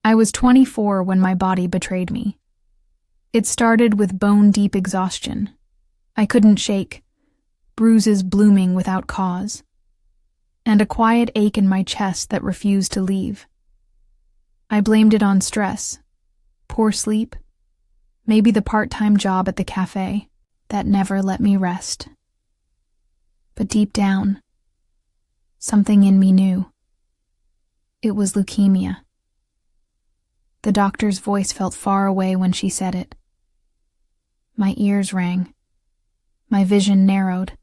I was 24 when my body betrayed me. It started with bone-deep exhaustion. I couldn't shake, bruises blooming without cause, and a quiet ache in my chest that refused to leave. I blamed it on stress, poor sleep, maybe the part-time job at the cafe that never let me rest. But deep down, something in me knew. It was leukemia. The doctor's voice felt far away when she said it. My ears rang. My vision narrowed.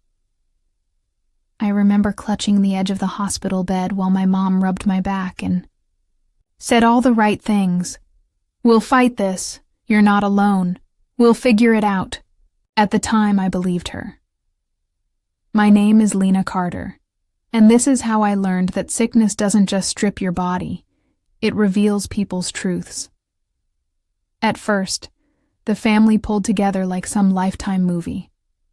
I remember clutching the edge of the hospital bed while my mom rubbed my back and said all the right things. "We'll fight this. You're not alone. We'll figure it out." At the time, I believed her. My name is Lena Carter, and this is how I learned that sickness doesn't just strip your body. It reveals people's truths. At first, the family pulled together like some Lifetime movie.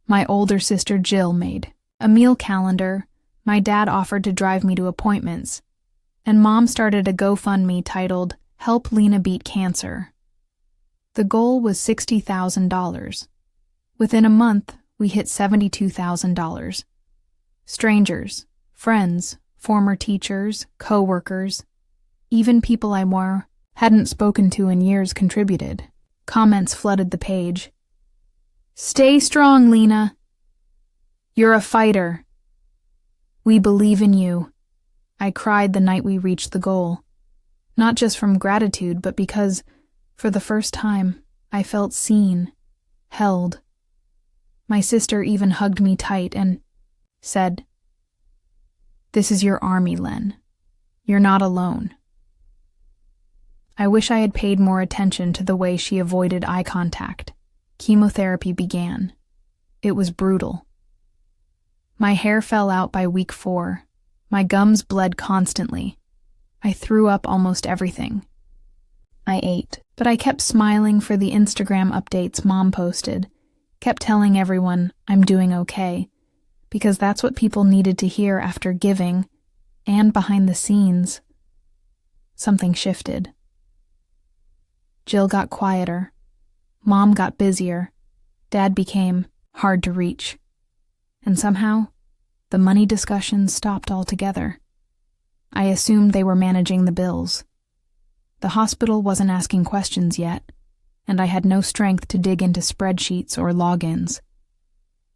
My older sister Jill made a meal calendar, my dad offered to drive me to appointments, and Mom started a GoFundMe titled Help Lena Beat Cancer. The goal was $60,000. Within a month, we hit $72,000. Strangers, friends, former teachers, co-workers, even people I hadn't spoken to in years contributed. Comments flooded the page. "Stay strong, Lena. You're a fighter. We believe in you." I cried the night we reached the goal, not just from gratitude, but because, for the first time, I felt seen, held. My sister even hugged me tight and said, "This is your army, Len. You're not alone." I wish I had paid more attention to the way she avoided eye contact. Chemotherapy began. It was brutal. My hair fell out by week 4. My gums bled constantly. I threw up almost everything. I ate, but I kept smiling for the Instagram updates Mom posted, kept telling everyone I'm doing okay, because that's what people needed to hear after giving, and behind the scenes. Something shifted. Jill got quieter. Mom got busier. Dad became hard to reach. And somehow, the money discussions stopped altogether. I assumed they were managing the bills. The hospital wasn't asking questions yet, and I had no strength to dig into spreadsheets or logins.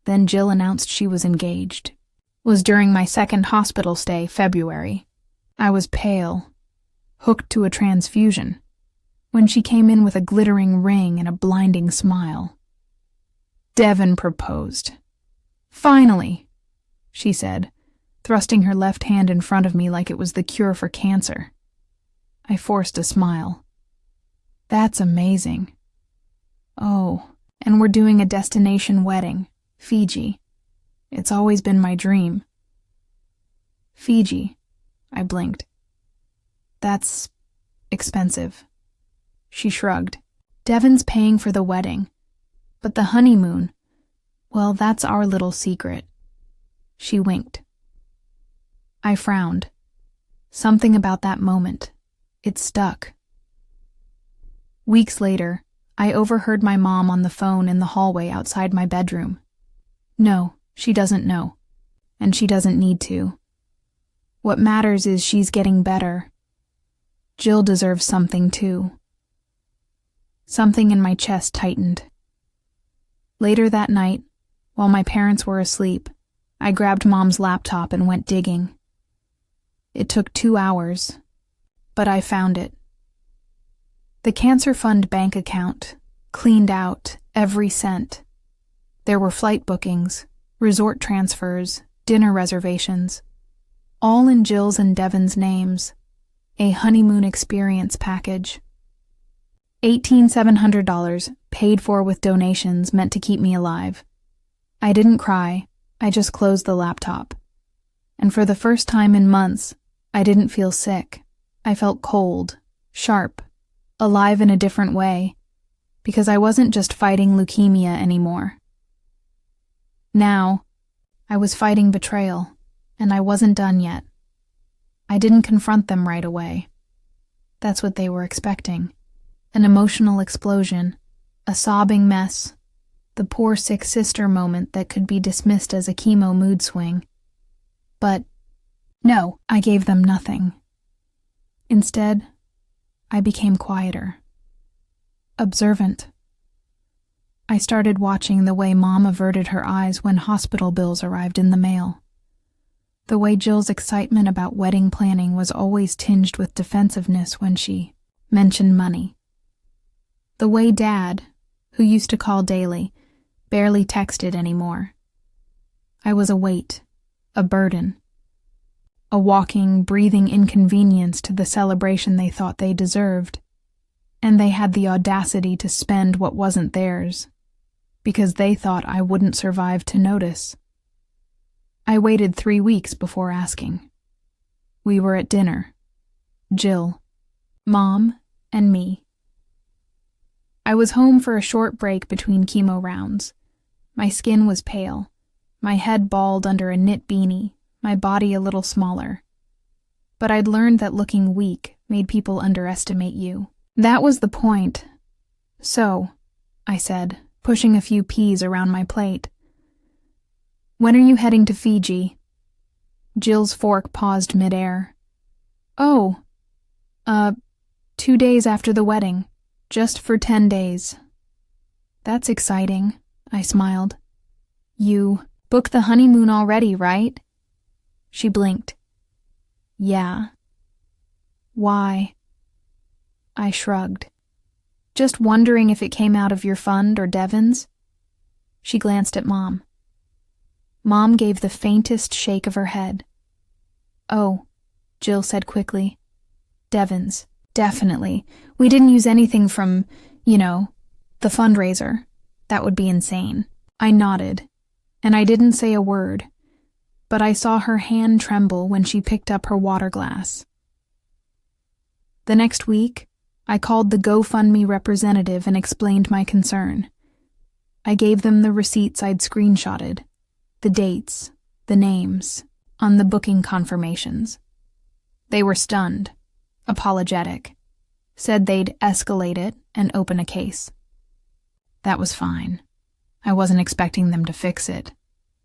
Then Jill announced she was engaged. It was during my second hospital stay, February. I was pale, hooked to a transfusion, when she came in with a glittering ring and a blinding smile. Devin proposed. "Finally," she said, thrusting her left hand in front of me like it was the cure for cancer. I forced a smile. "That's amazing." "Oh, and we're doing a destination wedding, Fiji. It's always been my dream." "Fiji," I blinked. "That's expensive." She shrugged. "Devin's paying for the wedding, but the honeymoon, well, that's our little secret." She winked. I frowned. Something about that moment. It stuck. Weeks later, I overheard my mom on the phone in the hallway outside my bedroom. "No, she doesn't know. And she doesn't need to. What matters is she's getting better. Jill deserves something too." Something in my chest tightened. Later that night, while my parents were asleep, I grabbed Mom's laptop and went digging. It took 2 hours, but I found it. The Cancer Fund bank account, cleaned out, every cent. There were flight bookings, resort transfers, dinner reservations, all in Jill's and Devin's names, a honeymoon experience package. $18,700, paid for with donations meant to keep me alive. I didn't cry, I just closed the laptop. And for the first time in months, I didn't feel sick. I felt cold, sharp, alive in a different way, because I wasn't just fighting leukemia anymore. Now, I was fighting betrayal, and I wasn't done yet. I didn't confront them right away. That's what they were expecting. An emotional explosion, a sobbing mess, the poor sick sister moment that could be dismissed as a chemo mood swing. But no, I gave them nothing. Instead, I became quieter, observant. I started watching the way Mom averted her eyes when hospital bills arrived in the mail. The way Jill's excitement about wedding planning was always tinged with defensiveness when she mentioned money. The way Dad, who used to call daily, barely texted anymore. I was a weight, a burden, a walking, breathing inconvenience to the celebration they thought they deserved, and they had the audacity to spend what wasn't theirs, because they thought I wouldn't survive to notice. I waited 3 weeks before asking. We were at dinner. Jill, Mom, and me. I was home for a short break between chemo rounds. My skin was pale, my head bald under a knit beanie, my body a little smaller. But I'd learned that looking weak made people underestimate you. That was the point. So, I said, pushing a few peas around my plate. When are you heading to Fiji? Jill's fork paused midair. Oh, 2 days after the wedding. Just for 10 days. That's exciting, I smiled. You booked the honeymoon already, right? She blinked. Yeah. Why? I shrugged. Just wondering if it came out of your fund or Devin's? She glanced at Mom. Mom gave the faintest shake of her head. Oh, Jill said quickly. Devin's. Definitely. We didn't use anything from, the fundraiser. That would be insane. I nodded, and I didn't say a word, but I saw her hand tremble when she picked up her water glass. The next week, I called the GoFundMe representative and explained my concern. I gave them the receipts I'd screenshotted, the dates, the names, on the booking confirmations. They were stunned. Apologetic, said they'd escalate it and open a case. That was fine. I wasn't expecting them to fix it.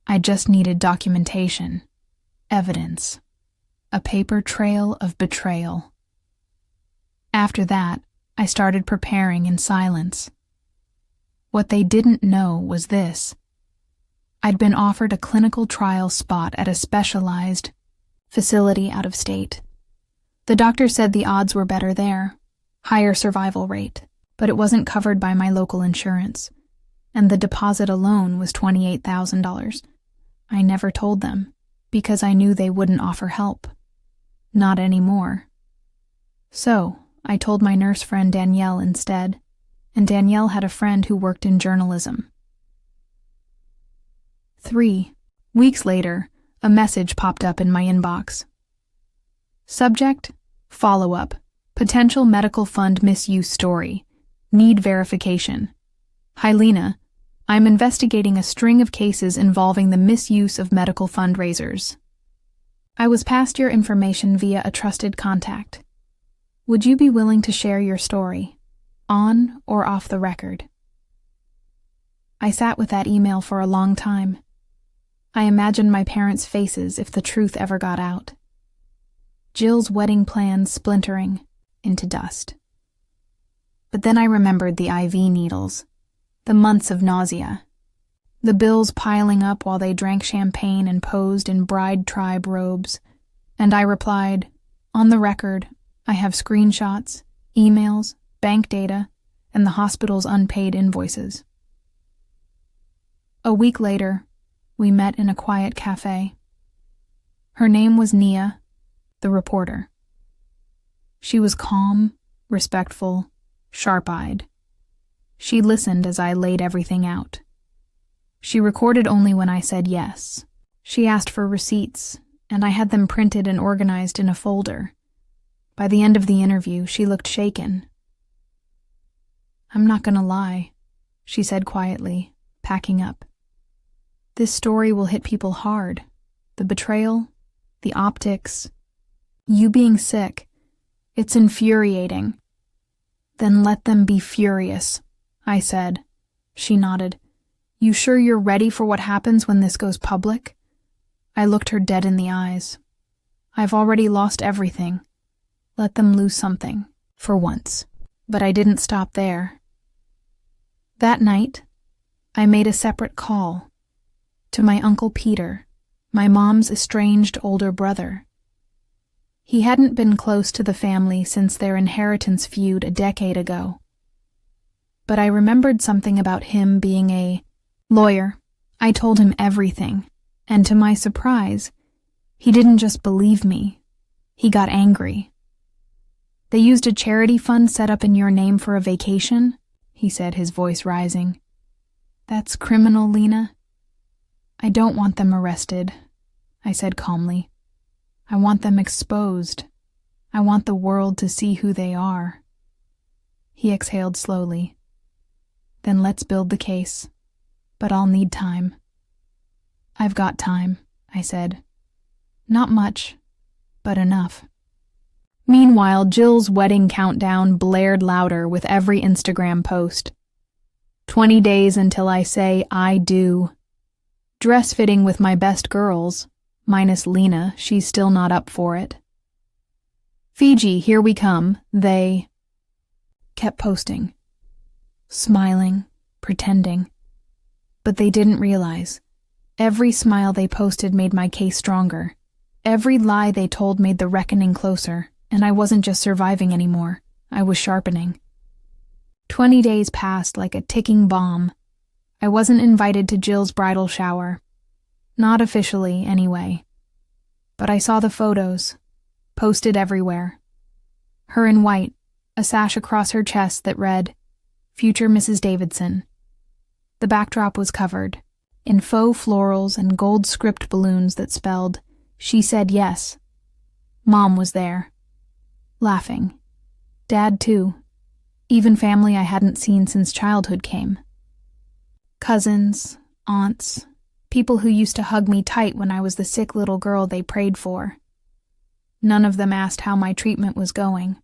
I just needed documentation, evidence, a paper trail of betrayal. After that, I started preparing in silence. What they didn't know was this. I'd been offered a clinical trial spot at a specialized facility out of state. The doctor said the odds were better there, higher survival rate, but it wasn't covered by my local insurance, and the deposit alone was $28,000. I never told them, because I knew they wouldn't offer help. Not anymore. So, I told my nurse friend Danielle instead, and Danielle had a friend who worked in journalism. 3 weeks later, a message popped up in my inbox. Subject: follow-up. Potential medical fund misuse story. Need verification. Hi Lena, I'm investigating a string of cases involving the misuse of medical fundraisers. I was passed your information via a trusted contact. Would you be willing to share your story, on or off the record? I sat with that email for a long time. I imagined my parents' faces if the truth ever got out. Jill's wedding plans splintering into dust. But then I remembered the IV needles, the months of nausea, the bills piling up while they drank champagne and posed in bride tribe robes, and I replied, on the record, I have screenshots, emails, bank data, and the hospital's unpaid invoices. A week later, we met in a quiet cafe. Her name was Nia, the reporter. She was calm, respectful, sharp-eyed. She listened as I laid everything out. She recorded only when I said yes. She asked for receipts, and I had them printed and organized in a folder. By the end of the interview, she looked shaken. I'm not gonna lie, she said quietly, packing up. This story will hit people hard. The betrayal, the optics, you being sick. It's infuriating. Then let them be furious, I said. She nodded. You sure you're ready for what happens when this goes public? I looked her dead in the eyes. I've already lost everything. Let them lose something, for once. But I didn't stop there. That night, I made a separate call to my Uncle Peter, my mom's estranged older brother. He hadn't been close to the family since their inheritance feud a decade ago. But I remembered something about him being a lawyer. I told him everything, and to my surprise, he didn't just believe me. He got angry. They used a charity fund set up in your name for a vacation, he said, his voice rising. That's criminal, Lena. I don't want them arrested, I said calmly. I want them exposed. I want the world to see who they are. He exhaled slowly. Then let's build the case. But I'll need time. I've got time, I said. Not much, but enough. Meanwhile, Jill's wedding countdown blared louder with every Instagram post. 20 days until I say I do. Dress fitting with my best girls, minus Lena, she's still not up for it. Fiji, here we come, they kept posting. Smiling, pretending. But they didn't realize. Every smile they posted made my case stronger. Every lie they told made the reckoning closer, and I wasn't just surviving anymore. I was sharpening. 20 days passed like a ticking bomb. I wasn't invited to Jill's bridal shower. Not officially, anyway. But I saw the photos, posted everywhere. Her in white, a sash across her chest that read, Future Mrs. Davidson. The backdrop was covered in faux florals and gold script balloons that spelled, She said yes. Mom was there, laughing. Dad, too. Even family I hadn't seen since childhood came. Cousins, aunts, people who used to hug me tight when I was the sick little girl they prayed for. None of them asked how my treatment was going.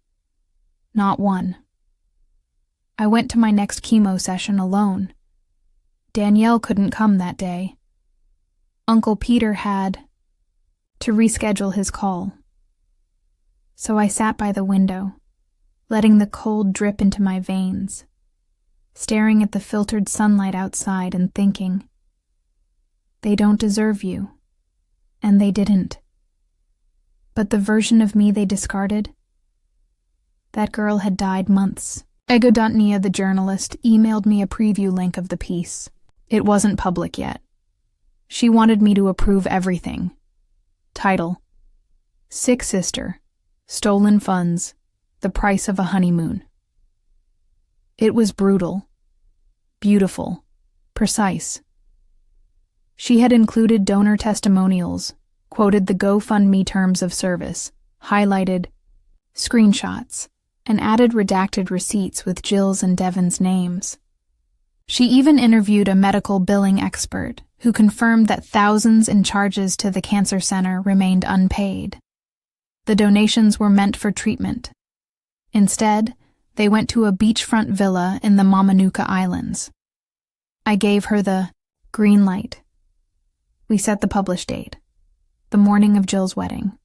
Not one. I went to my next chemo session alone. Danielle couldn't come that day. Uncle Peter had to reschedule his call. So I sat by the window, letting the cold drip into my veins, staring at the filtered sunlight outside and thinking, they don't deserve you, and they didn't. But the version of me they discarded, that girl had died months. Egodotnia, the journalist, emailed me a preview link of the piece. It wasn't public yet. She wanted me to approve everything. Title: Sick Sister, Stolen Funds, The Price of a Honeymoon. It was brutal, beautiful, precise. She had included donor testimonials, quoted the GoFundMe terms of service, highlighted screenshots, and added redacted receipts with Jill's and Devin's names. She even interviewed a medical billing expert who confirmed that thousands in charges to the cancer center remained unpaid. The donations were meant for treatment. Instead, they went to a beachfront villa in the Mamanuca Islands. I gave her the green light. We set the publish date, the morning of Jill's wedding.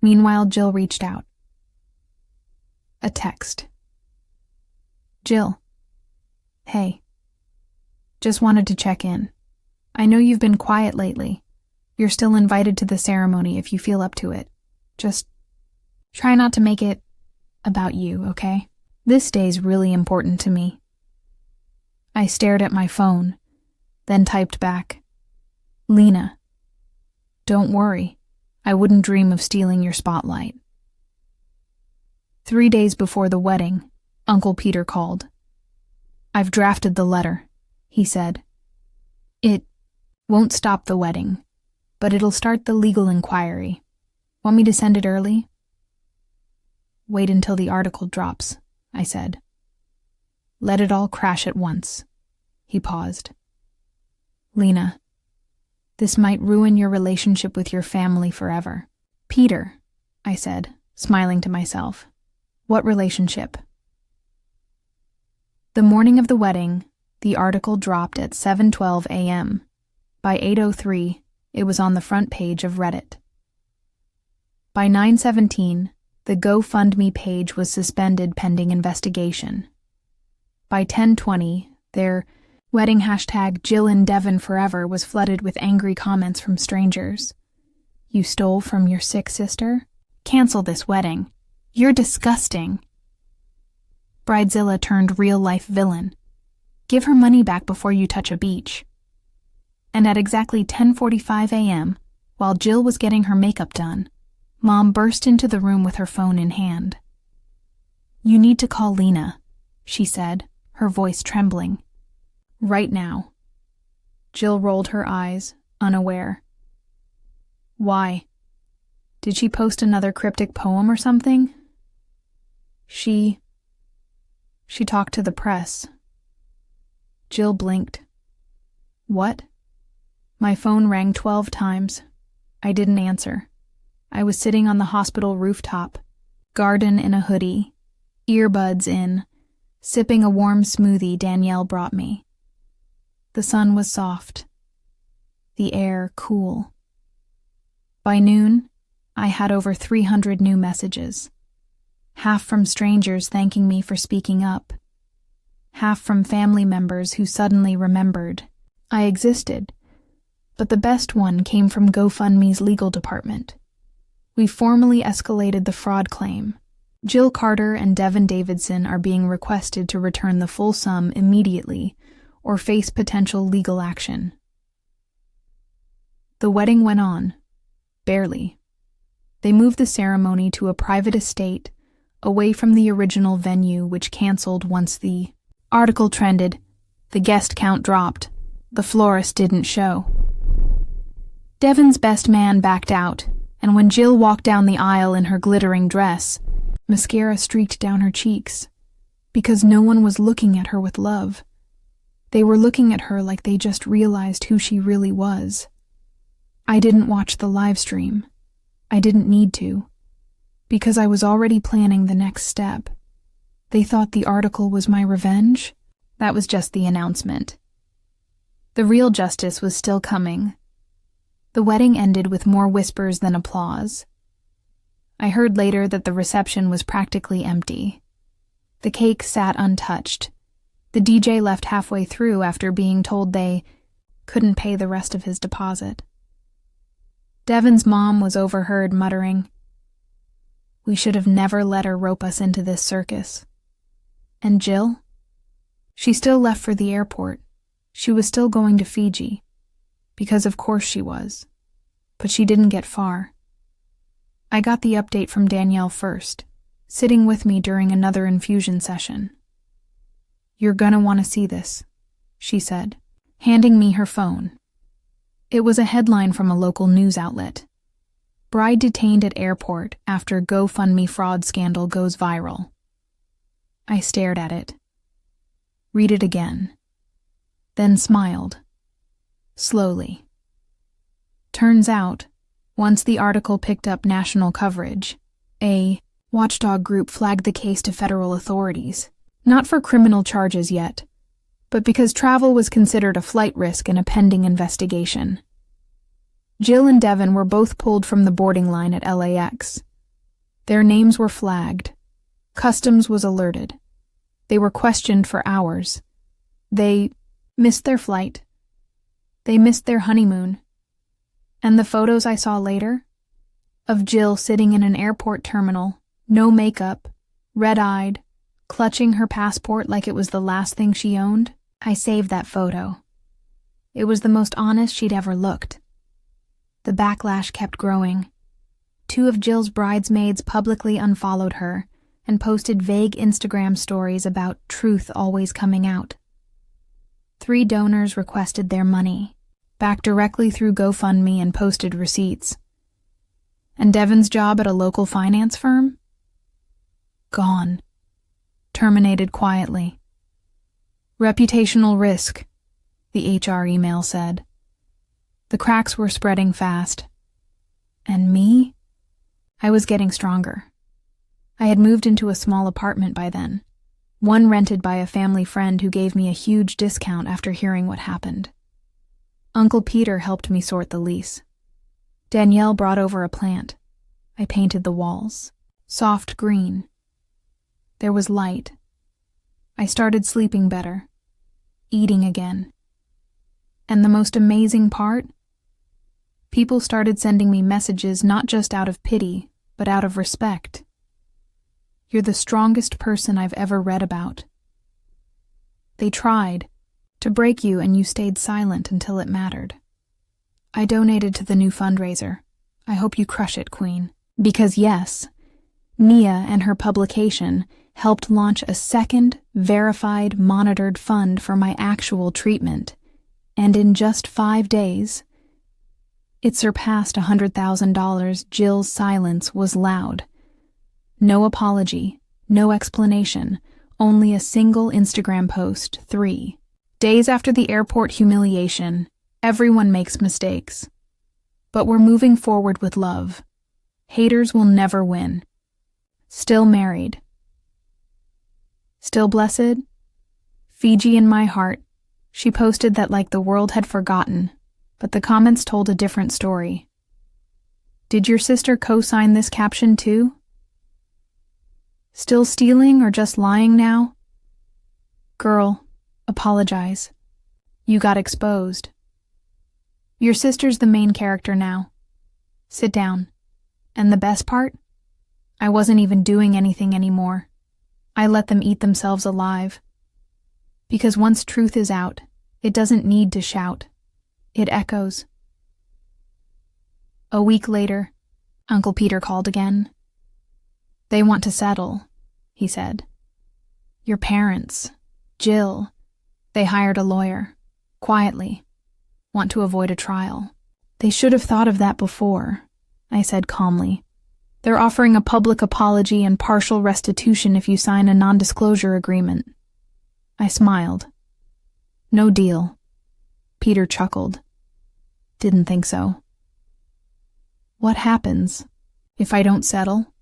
Meanwhile, Jill reached out. A text. Jill. Hey. Just wanted to check in. I know you've been quiet lately. You're still invited to the ceremony if you feel up to it. Just try not to make it about you, okay? This day's really important to me. I stared at my phone, then typed back, Lena, don't worry. I wouldn't dream of stealing your spotlight. 3 days before the wedding, Uncle Peter called. I've drafted the letter, he said. It won't stop the wedding, but it'll start the legal inquiry. Want me to send it early? Wait until the article drops, I said. Let it all crash at once. He paused. Lena, this might ruin your relationship with your family forever. Peter, I said, smiling to myself. What relationship? The morning of the wedding, the article dropped at 7:12 a.m. By 8:03, it was on the front page of Reddit. By 9:17, the GoFundMe page was suspended pending investigation. By 10:20, their wedding hashtag Jill and Devin Forever was flooded with angry comments from strangers. You stole from your sick sister? Cancel this wedding. You're disgusting. Bridezilla turned real-life villain. Give her money back before you touch a beach. And at exactly 10:45 a.m., while Jill was getting her makeup done, Mom burst into the room with her phone in hand. You need to call Lena, she said, her voice trembling. Right now. Jill rolled her eyes, unaware. Why? Did she post another cryptic poem or something? She talked to the press. Jill blinked. What? My phone rang 12 times. I didn't answer. I was sitting on the hospital rooftop, garden in a hoodie, earbuds in, sipping a warm smoothie Danielle brought me. The sun was soft, the air cool. By noon, I had over 300 new messages, half from strangers thanking me for speaking up, half from family members who suddenly remembered I existed, but the best one came from GoFundMe's legal department. We formally escalated the fraud claim. Jill Carter and Devin Davidson are being requested to return the full sum immediately or face potential legal action. The wedding went on. Barely. They moved the ceremony to a private estate, away from the original venue which canceled once the article trended, the guest count dropped, the florist didn't show. Devin's best man backed out, and when Jill walked down the aisle in her glittering dress, mascara streaked down her cheeks, because no one was looking at her with love. They were looking at her like they just realized who she really was. I didn't watch the live stream. I didn't need to, because I was already planning the next step. They thought the article was my revenge? That was just the announcement. The real justice was still coming. The wedding ended with more whispers than applause. I heard later that the reception was practically empty. The cake sat untouched. The DJ left halfway through after being told they couldn't pay the rest of his deposit. Devin's mom was overheard muttering, "We should have never let her rope us into this circus." And Jill? She still left for the airport. She was still going to Fiji. Because of course she was. But she didn't get far. I got the update from Danielle first, sitting with me during another infusion session. "You're gonna want to see this," she said, handing me her phone. It was a headline from a local news outlet. Bride detained at airport after GoFundMe fraud scandal goes viral. I stared at it. Read it again. Then smiled. Slowly. Turns out, once the article picked up national coverage, a watchdog group flagged the case to federal authorities, not for criminal charges yet, but because travel was considered a flight risk in a pending investigation. Jill and Devin were both pulled from the boarding line at LAX. Their names were flagged. Customs was alerted. They were questioned for hours. They missed their flight. They missed their honeymoon. And the photos I saw later, of Jill sitting in an airport terminal, no makeup, red-eyed, clutching her passport like it was the last thing she owned, I saved that photo. It was the most honest she'd ever looked. The backlash kept growing. 2 of Jill's bridesmaids publicly unfollowed her and posted vague Instagram stories about truth always coming out. 3 donors requested their money, back directly through GoFundMe and posted receipts. And Devin's job at a local finance firm? Gone. Terminated quietly. Reputational risk, the HR email said. The cracks were spreading fast. And me? I was getting stronger. I had moved into a small apartment by then, one rented by a family friend who gave me a huge discount after hearing what happened. Uncle Peter helped me sort the lease. Danielle brought over a plant. I painted the walls. Soft green. There was light. I started sleeping better, eating again. And the most amazing part? People started sending me messages not just out of pity, but out of respect. You're the strongest person I've ever read about. They tried to break you and you stayed silent until it mattered. I donated to the new fundraiser. I hope you crush it, Queen. Because yes, Nia and her publication helped launch a second, verified, monitored fund for my actual treatment. And in just 5 days, it surpassed $100,000. Jill's silence was loud. No apology, no explanation, only a single Instagram post. 3 days after the airport humiliation, everyone makes mistakes. But we're moving forward with love. Haters will never win. Still married. Still blessed? Fiji in my heart. She posted that like the world had forgotten, but the comments told a different story. Did your sister co-sign this caption too? Still stealing or just lying now? Girl, apologize. You got exposed. Your sister's the main character now. Sit down. And the best part? I wasn't even doing anything anymore. I let them eat themselves alive. Because once truth is out, it doesn't need to shout. It echoes. A week later, Uncle Peter called again. They want to settle, he said. Your parents, Jill, they hired a lawyer, quietly, want to avoid a trial. They should have thought of that before, I said calmly. They're offering a public apology and partial restitution if you sign a non-disclosure agreement. I smiled. No deal. Peter chuckled. Didn't think so. What happens if I don't settle?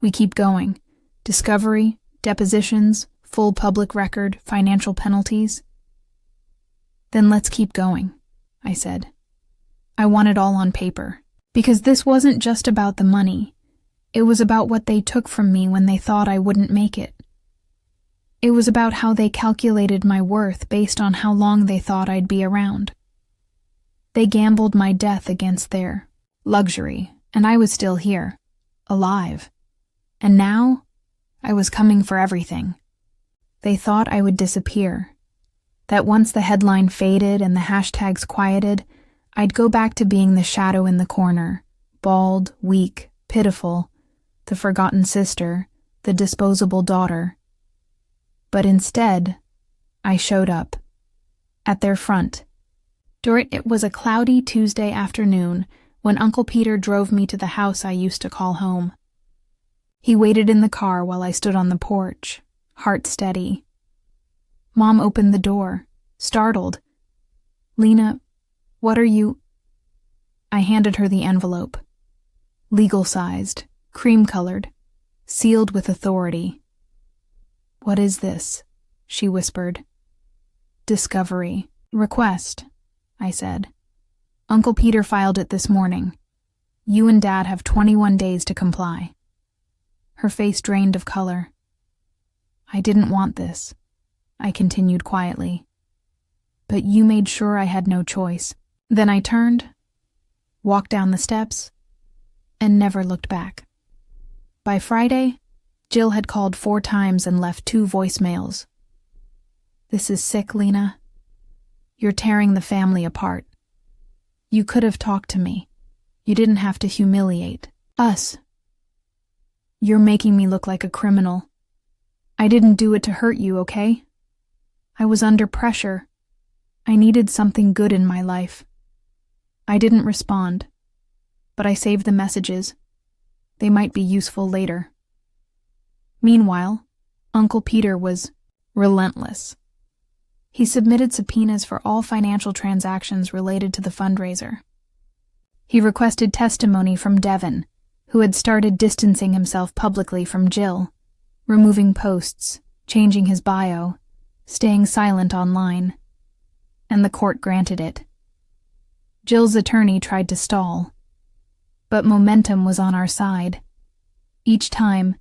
We keep going. Discovery, depositions, full public record, financial penalties. Then let's keep going, I said. I want it all on paper. Because this wasn't just about the money. It was about what they took from me when they thought I wouldn't make it. It was about how they calculated my worth based on how long they thought I'd be around. They gambled my death against their luxury, and I was still here, alive. And now, I was coming for everything. They thought I would disappear, that once the headline faded and the hashtags quieted, I'd go back to being the shadow in the corner, bald, weak, pitiful, the forgotten sister, the disposable daughter. But instead, I showed up, at their front. It was a cloudy Tuesday afternoon when Uncle Peter drove me to the house I used to call home. He waited in the car while I stood on the porch, heart steady. Mom opened the door, startled. Lena, what are you? I handed her the envelope. Legal-sized, cream-colored, sealed with authority. What is this? She whispered. Discovery. Request, I said. Uncle Peter filed it this morning. You and Dad have 21 days to comply. Her face drained of color. I didn't want this, I continued quietly. But you made sure I had no choice. Then I turned, walked down the steps, and never looked back. By Friday, Jill had called 4 times and left 2 voicemails. This is sick, Lena. You're tearing the family apart. You could have talked to me. You didn't have to humiliate us. You're making me look like a criminal. I didn't do it to hurt you, okay? I was under pressure. I needed something good in my life. I didn't respond, but I saved the messages. They might be useful later. Meanwhile, Uncle Peter was relentless. He submitted subpoenas for all financial transactions related to the fundraiser. He requested testimony from Devon, who had started distancing himself publicly from Jill, removing posts, changing his bio, staying silent online. And the court granted it. Jill's attorney tried to stall, but momentum was on our side. Each time,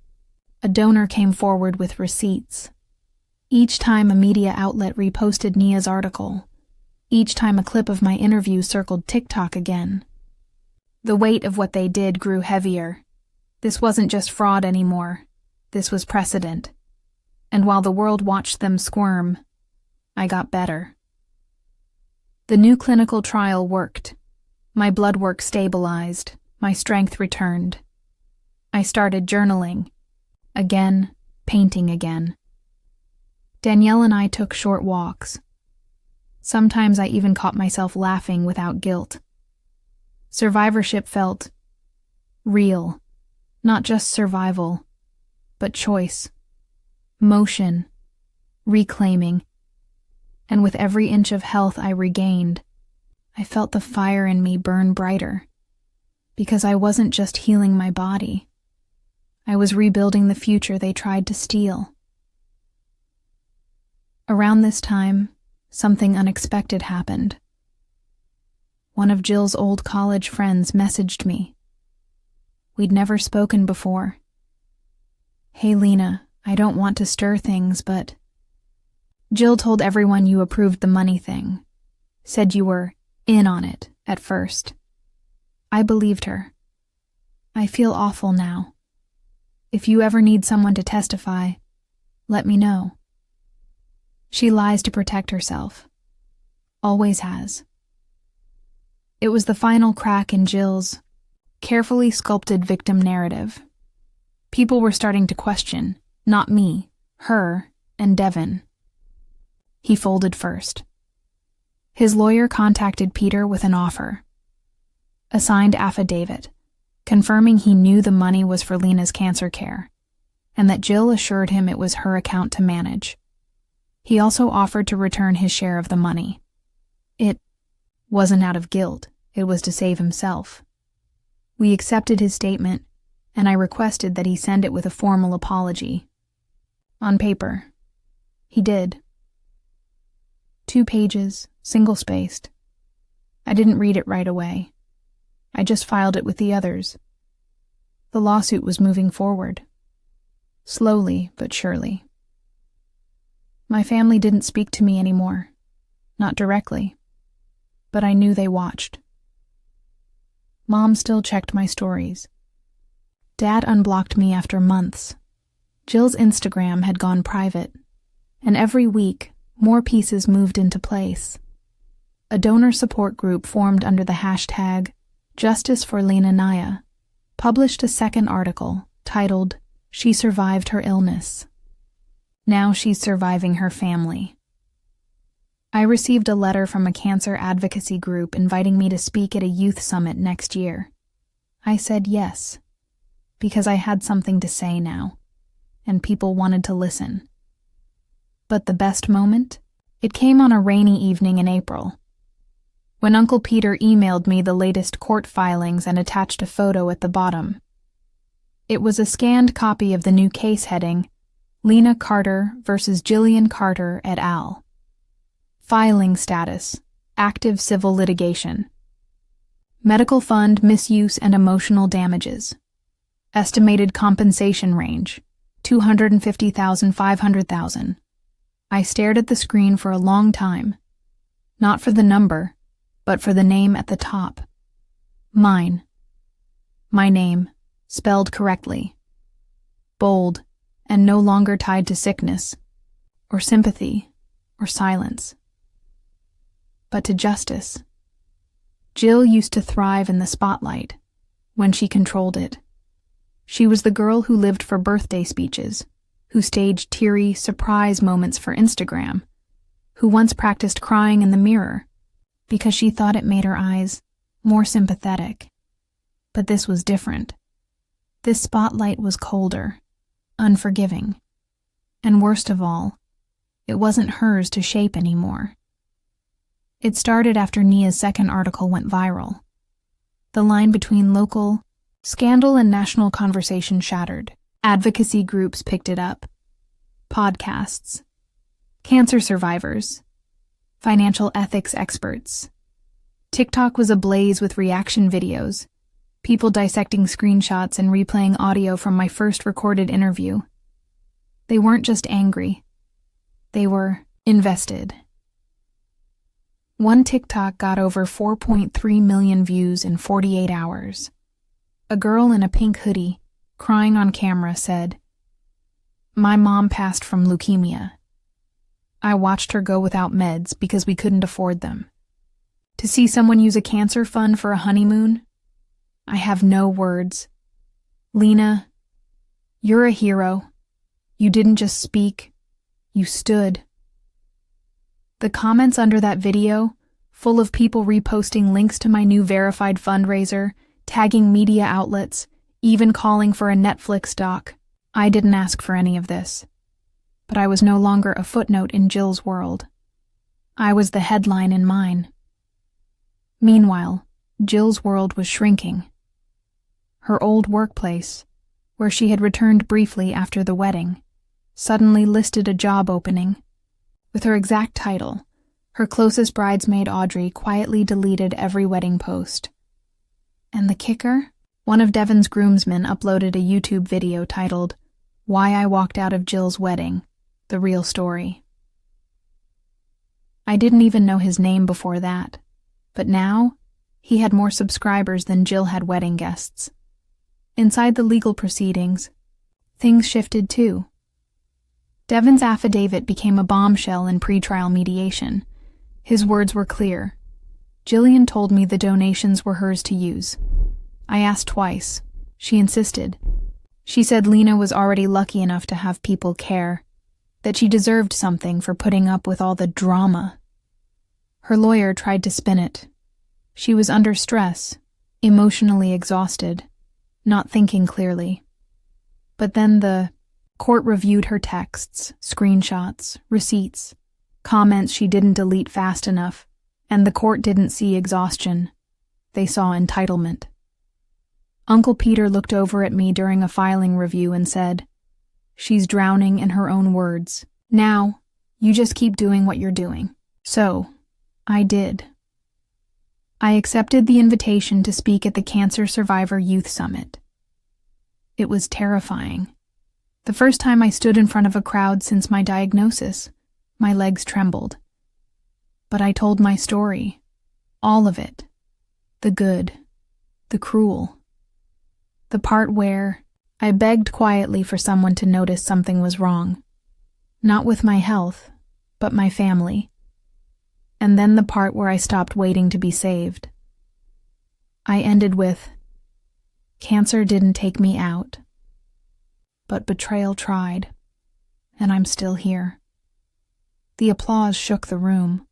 a donor came forward with receipts. Each time a media outlet reposted Nia's article. Each time a clip of my interview circled TikTok again. The weight of what they did grew heavier. This wasn't just fraud anymore. This was precedent. And while the world watched them squirm, I got better. The new clinical trial worked. My blood work stabilized. My strength returned. I started journaling. Again, painting again. Danielle and I took short walks. Sometimes I even caught myself laughing without guilt. Survivorship felt real, not just survival, but choice, motion, reclaiming. And with every inch of health I regained, I felt the fire in me burn brighter, because I wasn't just healing my body. I was rebuilding the future they tried to steal. Around this time, something unexpected happened. One of Jill's old college friends messaged me. We'd never spoken before. "Hey Lena, I don't want to stir things, but Jill told everyone you approved the money thing. Said you were in on it at first. I believed her. I feel awful now. If you ever need someone to testify, let me know." She lies to protect herself. Always has. It was the final crack in Jill's carefully sculpted victim narrative. People were starting to question, not me, her, and Devin. He folded first. His lawyer contacted Peter with an offer. A signed affidavit, confirming he knew the money was for Lena's cancer care, and that Jill assured him it was her account to manage. He also offered to return his share of the money. It wasn't out of guilt, it was to save himself. We accepted his statement, and I requested that he send it with a formal apology. On paper. He did. 2 pages, single-spaced. I didn't read it right away. I just filed it with the others. The lawsuit was moving forward. Slowly but surely. My family didn't speak to me anymore. Not directly. But I knew they watched. Mom still checked my stories. Dad unblocked me after months. Jill's Instagram had gone private, and every week, more pieces moved into place. A donor support group formed under the hashtag Justice for Lena Naya published a second article titled "She Survived Her Illness." Now she's surviving her family. I received a letter from a cancer advocacy group inviting me to speak at a youth summit next year. I said yes, because I had something to say now, and people wanted to listen. But the best moment? It came on a rainy evening in April, when Uncle Peter emailed me the latest court filings and attached a photo at the bottom. It was a scanned copy of the new case heading, Lena Carter versus Jillian Carter et al. Filing status, active civil litigation. Medical fund misuse and emotional damages. Estimated compensation range, $250,000 to $500,000. I stared at the screen for a long time, not for the number, but for the name at the top. Mine. My name, spelled correctly. Bold, and no longer tied to sickness, or sympathy, or silence, but to justice. Jill used to thrive in the spotlight, when she controlled it. She was the girl who lived for birthday speeches, who staged teary surprise moments for Instagram, who once practiced crying in the mirror because she thought it made her eyes more sympathetic. But this was different. This spotlight was colder, unforgiving, and worst of all, it wasn't hers to shape anymore. It started after Nia's second article went viral. The line between local Scandal and national conversation shattered. Advocacy groups picked it up. Podcasts. Cancer survivors. Financial ethics experts. TikTok was ablaze with reaction videos. People dissecting screenshots and replaying audio from my first recorded interview. They weren't just angry. They were invested. One TikTok got over 4.3 million views in 48 hours. A girl in a pink hoodie, crying on camera, said, "My mom passed from leukemia. I watched her go without meds because we couldn't afford them. To see someone use a cancer fund for a honeymoon? I have no words. Lena, you're a hero. You didn't just speak, you stood." The comments under that video, full of people reposting links to my new verified fundraiser, tagging media outlets, even calling for a Netflix doc. I didn't ask for any of this. But I was no longer a footnote in Jill's world. I was the headline in mine. Meanwhile, Jill's world was shrinking. Her old workplace, where she had returned briefly after the wedding, suddenly listed a job opening. With her exact title, her closest bridesmaid Audrey quietly deleted every wedding post. And the kicker? One of Devon's groomsmen uploaded a YouTube video titled, "Why I Walked Out of Jill's Wedding, The Real Story." I didn't even know his name before that, but now he had more subscribers than Jill had wedding guests. Inside the legal proceedings, things shifted too. Devon's affidavit became a bombshell in pretrial mediation. His words were clear. Jillian told me the donations were hers to use. I asked twice. She insisted. She said Lena was already lucky enough to have people care, that she deserved something for putting up with all the drama. Her lawyer tried to spin it. She was under stress, emotionally exhausted, not thinking clearly. But then the court reviewed her texts, screenshots, receipts, comments she didn't delete fast enough, and the court didn't see exhaustion. They saw entitlement. Uncle Peter looked over at me during a filing review and said, "She's drowning in her own words. Now, you just keep doing what you're doing." So, I did. I accepted the invitation to speak at the Cancer Survivor Youth Summit. It was terrifying. The first time I stood in front of a crowd since my diagnosis, my legs trembled. But I told my story, all of it. The good, the cruel. The part where I begged quietly for someone to notice something was wrong. Not with my health, but my family. And then the part where I stopped waiting to be saved. I ended with, "Cancer didn't take me out, but betrayal tried, and I'm still here." The applause shook the room,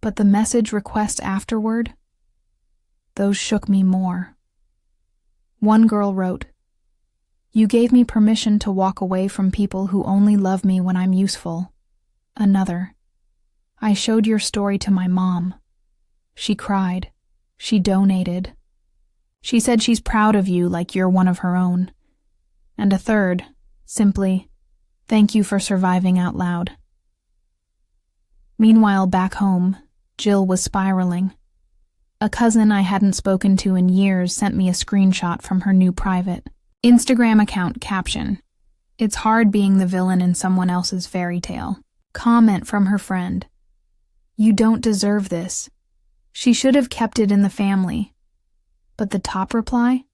but the message requests afterward, those shook me more. One girl wrote, "You gave me permission to walk away from people who only love me when I'm useful." Another, "I showed your story to my mom. She cried. She donated. She said she's proud of you like you're one of her own." And a third, simply, "Thank you for surviving out loud." Meanwhile, back home, Jill was spiraling. A cousin I hadn't spoken to in years sent me a screenshot from her new private Instagram account caption, "It's hard being the villain in someone else's fairy tale." Comment from her friend, "You don't deserve this. She should have kept it in the family." But the top reply?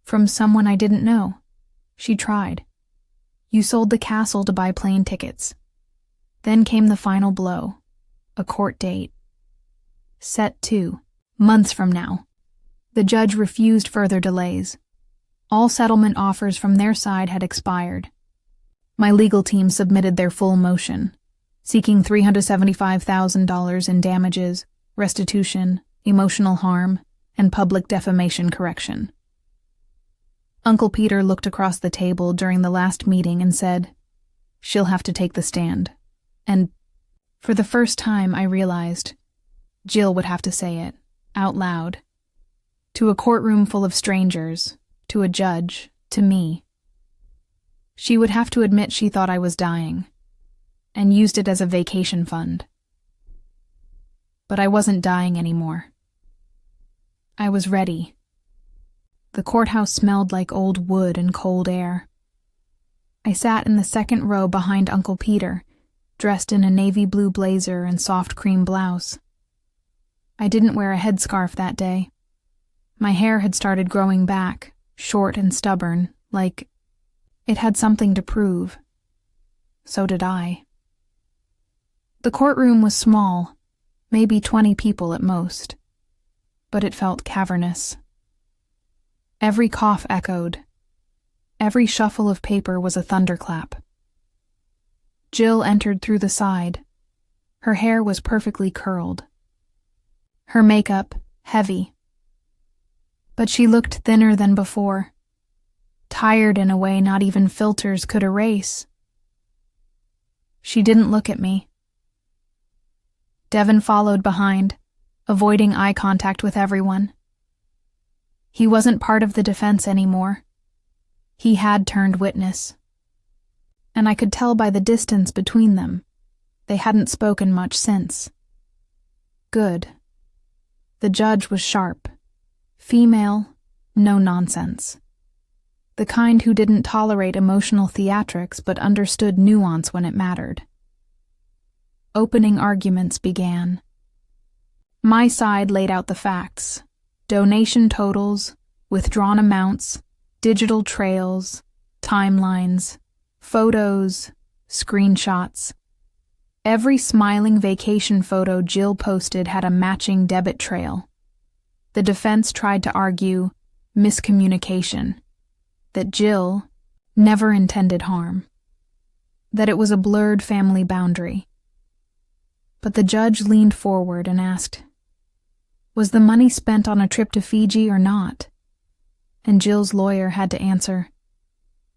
From someone I didn't know. She tried. "You sold the castle to buy plane tickets." Then came the final blow, a court date. Set 2, months from now. The judge refused further delays. All settlement offers from their side had expired. My legal team submitted their full motion, seeking $375,000 in damages, restitution, emotional harm, and public defamation correction. Uncle Peter looked across the table during the last meeting and said, "She'll have to take the stand." And for the first time I realized Jill would have to say it, out loud, to a courtroom full of strangers, to a judge, to me. She would have to admit she thought I was dying, and used it as a vacation fund. But I wasn't dying anymore. I was ready. The courthouse smelled like old wood and cold air. I sat in the second row behind Uncle Peter, dressed in a navy blue blazer and soft cream blouse. I didn't wear a headscarf that day. My hair had started growing back, short and stubborn, like it had something to prove. So did I. The courtroom was small, maybe 20 people at most, but it felt cavernous. Every cough echoed. Every shuffle of paper was a thunderclap. Jill entered through the side. Her hair was perfectly curled. Her makeup, heavy. But she looked thinner than before, tired in a way not even filters could erase. She didn't look at me. Devin followed behind, avoiding eye contact with everyone. He wasn't part of the defense anymore. He had turned witness. And I could tell by the distance between them. They hadn't spoken much since. Good. The judge was sharp. Female, no nonsense. The kind who didn't tolerate emotional theatrics but understood nuance when it mattered. Opening arguments began. My side laid out the facts. Donation totals, withdrawn amounts, digital trails, timelines, photos, screenshots. Every smiling vacation photo Jill posted had a matching debit trail. The defense tried to argue miscommunication, that Jill never intended harm, that it was a blurred family boundary. But the judge leaned forward and asked, was the money spent on a trip to Fiji or not? And Jill's lawyer had to answer,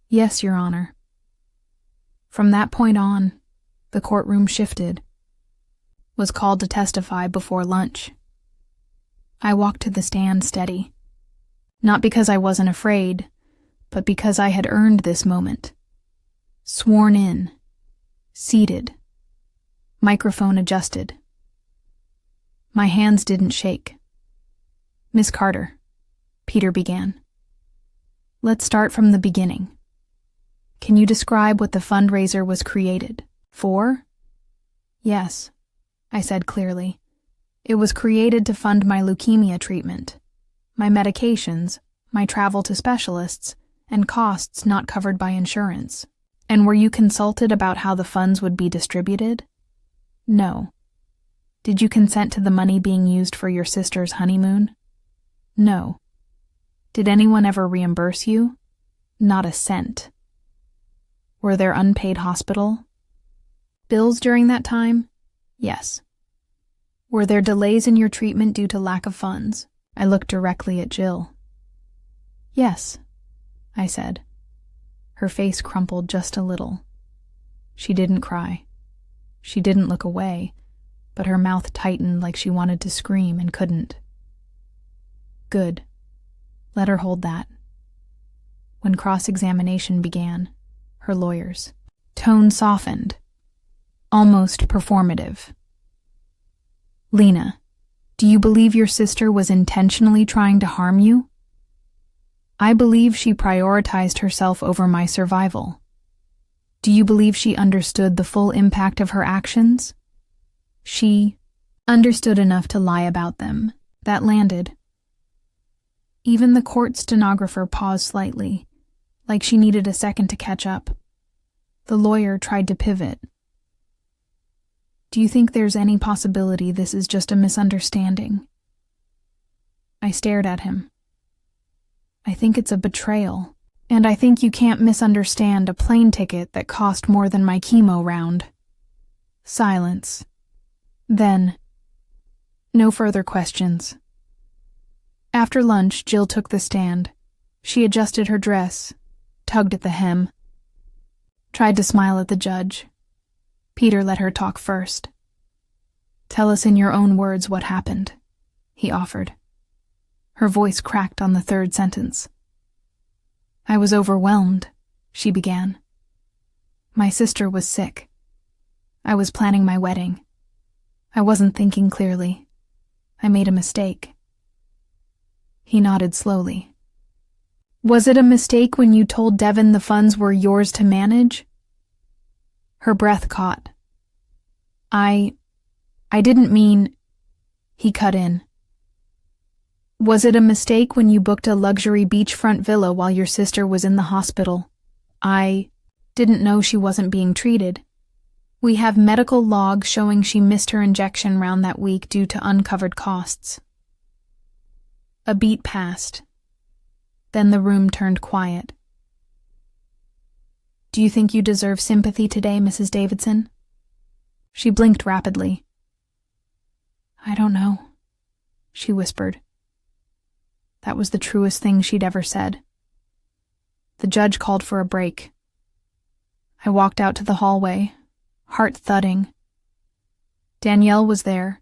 yes, Your Honor. From that point on, the courtroom shifted. Was called to testify before lunch. I walked to the stand steady. Not because I wasn't afraid, but because I had earned this moment. Sworn in. Seated. Microphone adjusted. My hands didn't shake. Miss Carter, Peter began. Let's start from the beginning. Can you describe what the fundraiser was created for? Yes, I said clearly. It was created to fund my leukemia treatment, my medications, my travel to specialists, and costs not covered by insurance. And were you consulted about how the funds would be distributed? No. Did you consent to the money being used for your sister's honeymoon? No. Did anyone ever reimburse you? Not a cent. Were there unpaid hospital bills during that time? Yes. Were there delays in your treatment due to lack of funds? I looked directly at Jill. Yes, I said. Her face crumpled just a little. She didn't cry. She didn't look away, but her mouth tightened like she wanted to scream and couldn't. Good. Let her hold that. When cross-examination began, her lawyers' tone softened, almost performative. Lena, do you believe your sister was intentionally trying to harm you? I believe she prioritized herself over my survival. Do you believe she understood the full impact of her actions? She understood enough to lie about them. That landed. Even the court stenographer paused slightly, like she needed a second to catch up. The lawyer tried to pivot. Do you think there's any possibility this is just a misunderstanding? I stared at him. I think it's a betrayal, and I think you can't misunderstand a plane ticket that cost more than my chemo round. Silence. Then, no further questions. After lunch, Jill took the stand. She adjusted her dress, tugged at the hem, tried to smile at the judge. Peter let her talk first. Tell us in your own words what happened, he offered. Her voice cracked on the third sentence. I was overwhelmed, she began. My sister was sick. I was planning my wedding. I wasn't thinking clearly. I made a mistake. He nodded slowly. Was it a mistake when you told Devin the funds were yours to manage? Her breath caught. I didn't mean... He cut in. Was it a mistake when you booked a luxury beachfront villa while your sister was in the hospital? I didn't know she wasn't being treated. We have medical logs showing she missed her injection round that week due to uncovered costs. A beat passed. Then the room turned quiet. Do you think you deserve sympathy today, Mrs. Davidson? She blinked rapidly. I don't know, she whispered. That was the truest thing she'd ever said. The judge called for a break. I walked out to the hallway, heart thudding. Danielle was there,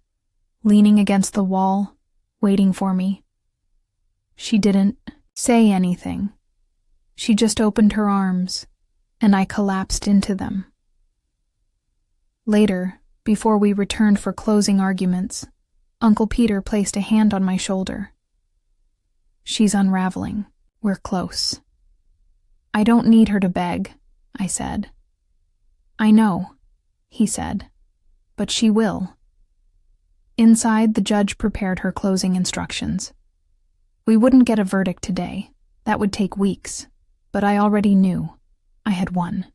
leaning against the wall, waiting for me. She didn't say anything. She just opened her arms, and I collapsed into them. Later, before we returned for closing arguments, Uncle Peter placed a hand on my shoulder. She's unraveling. We're close. I don't need her to beg, I said. I know, he said, but she will. Inside, the judge prepared her closing instructions. We wouldn't get a verdict today. That would take weeks, but I already knew I had won.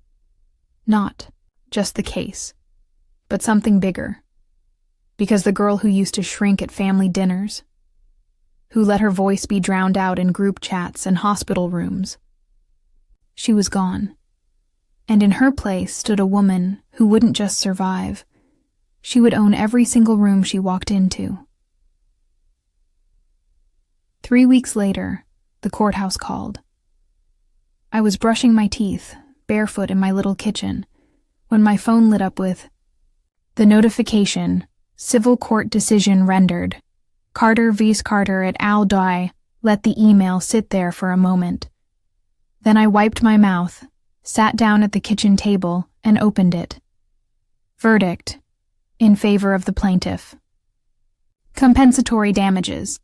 Not just the case, but something bigger. Because the girl who used to shrink at family dinners, who let her voice be drowned out in group chats and hospital rooms, she was gone. And in her place stood a woman who wouldn't just survive. She would own every single room she walked into. 3 weeks later, the courthouse called. I was brushing my teeth, barefoot in my little kitchen, when my phone lit up with the notification, Civil Court Decision Rendered. Carter vs. Carter et al. Die. Let the email sit there for a moment. Then I wiped my mouth, sat down at the kitchen table, and opened it. Verdict. In favor of the plaintiff. Compensatory damages.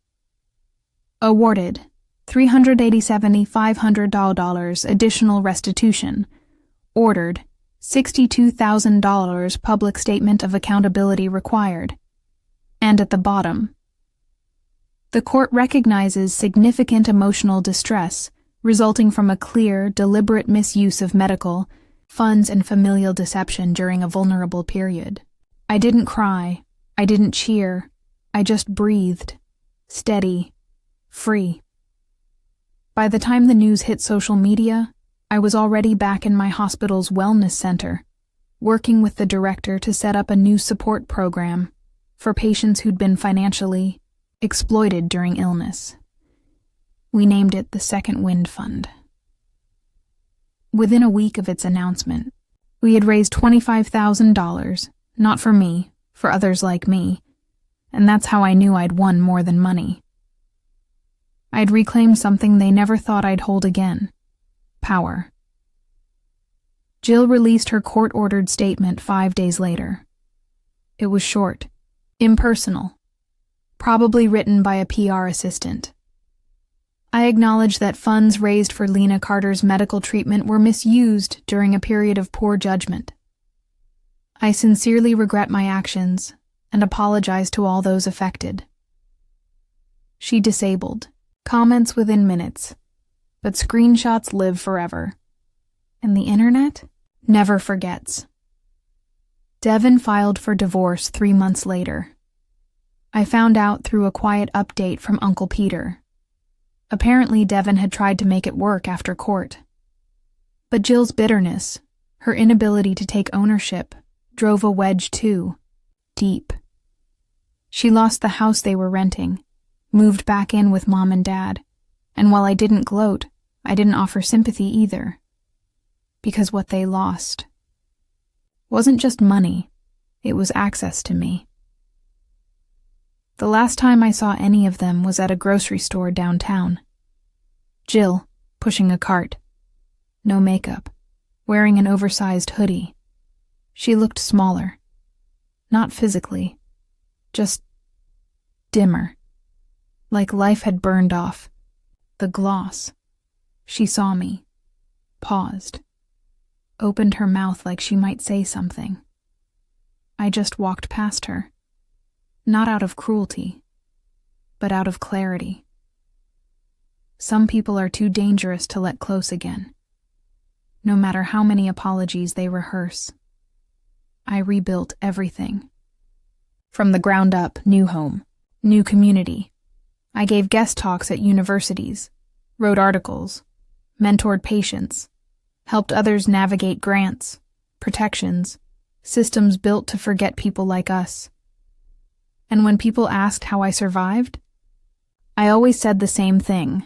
Awarded. $387,500 additional restitution. Ordered. $62,000 public statement of accountability required. And at the bottom, the court recognizes significant emotional distress resulting from a clear, deliberate misuse of medical funds and familial deception during a vulnerable period. I didn't cry. I didn't cheer. I just breathed, steady, free. By the time the news hit social media, I was already back in my hospital's wellness center, working with the director to set up a new support program for patients who'd been financially exploited during illness. We named it the Second Wind Fund. Within a week of its announcement, we had raised $25,000, not for me, for others like me, and that's how I knew I'd won more than money. I'd reclaimed something they never thought I'd hold again. Power. Jill released her court-ordered statement 5 days later. It was short, impersonal, probably written by a PR assistant. I acknowledged that funds raised for Lena Carter's medical treatment were misused during a period of poor judgment. I sincerely regret my actions and apologize to all those affected. She disabled. Comments within minutes. But screenshots live forever. And the internet never forgets. Devin filed for divorce 3 months later. I found out through a quiet update from Uncle Peter. Apparently Devin had tried to make it work after court. But Jill's bitterness, her inability to take ownership, drove a wedge too, deep. She lost the house they were renting, moved back in with Mom and Dad, and while I didn't gloat, I didn't offer sympathy either. Because what they lost wasn't just money, it was access to me. The last time I saw any of them was at a grocery store downtown. Jill, pushing a cart. No makeup, wearing an oversized hoodie. She looked smaller. Not physically, just dimmer. Like life had burned off the gloss. She saw me, paused, opened her mouth like she might say something. I just walked past her, not out of cruelty, but out of clarity. Some people are too dangerous to let close again, no matter how many apologies they rehearse. I rebuilt everything. From the ground up, new home, new community. I gave guest talks at universities, wrote articles, mentored patients, helped others navigate grants, protections, systems built to forget people like us. And when people asked how I survived, I always said the same thing.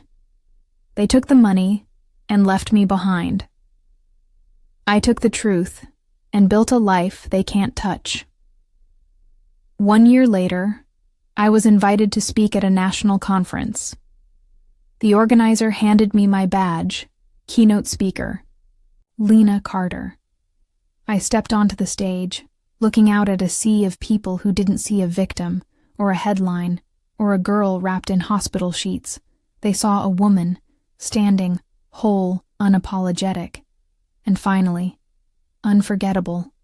They took the money and left me behind. I took the truth and built a life they can't touch. 1 year later, I was invited to speak at a national conference. The organizer handed me my badge, keynote speaker, Lena Carter. I stepped onto the stage, looking out at a sea of people who didn't see a victim, or a headline, or a girl wrapped in hospital sheets. They saw a woman, standing, whole, unapologetic, and finally, unforgettable.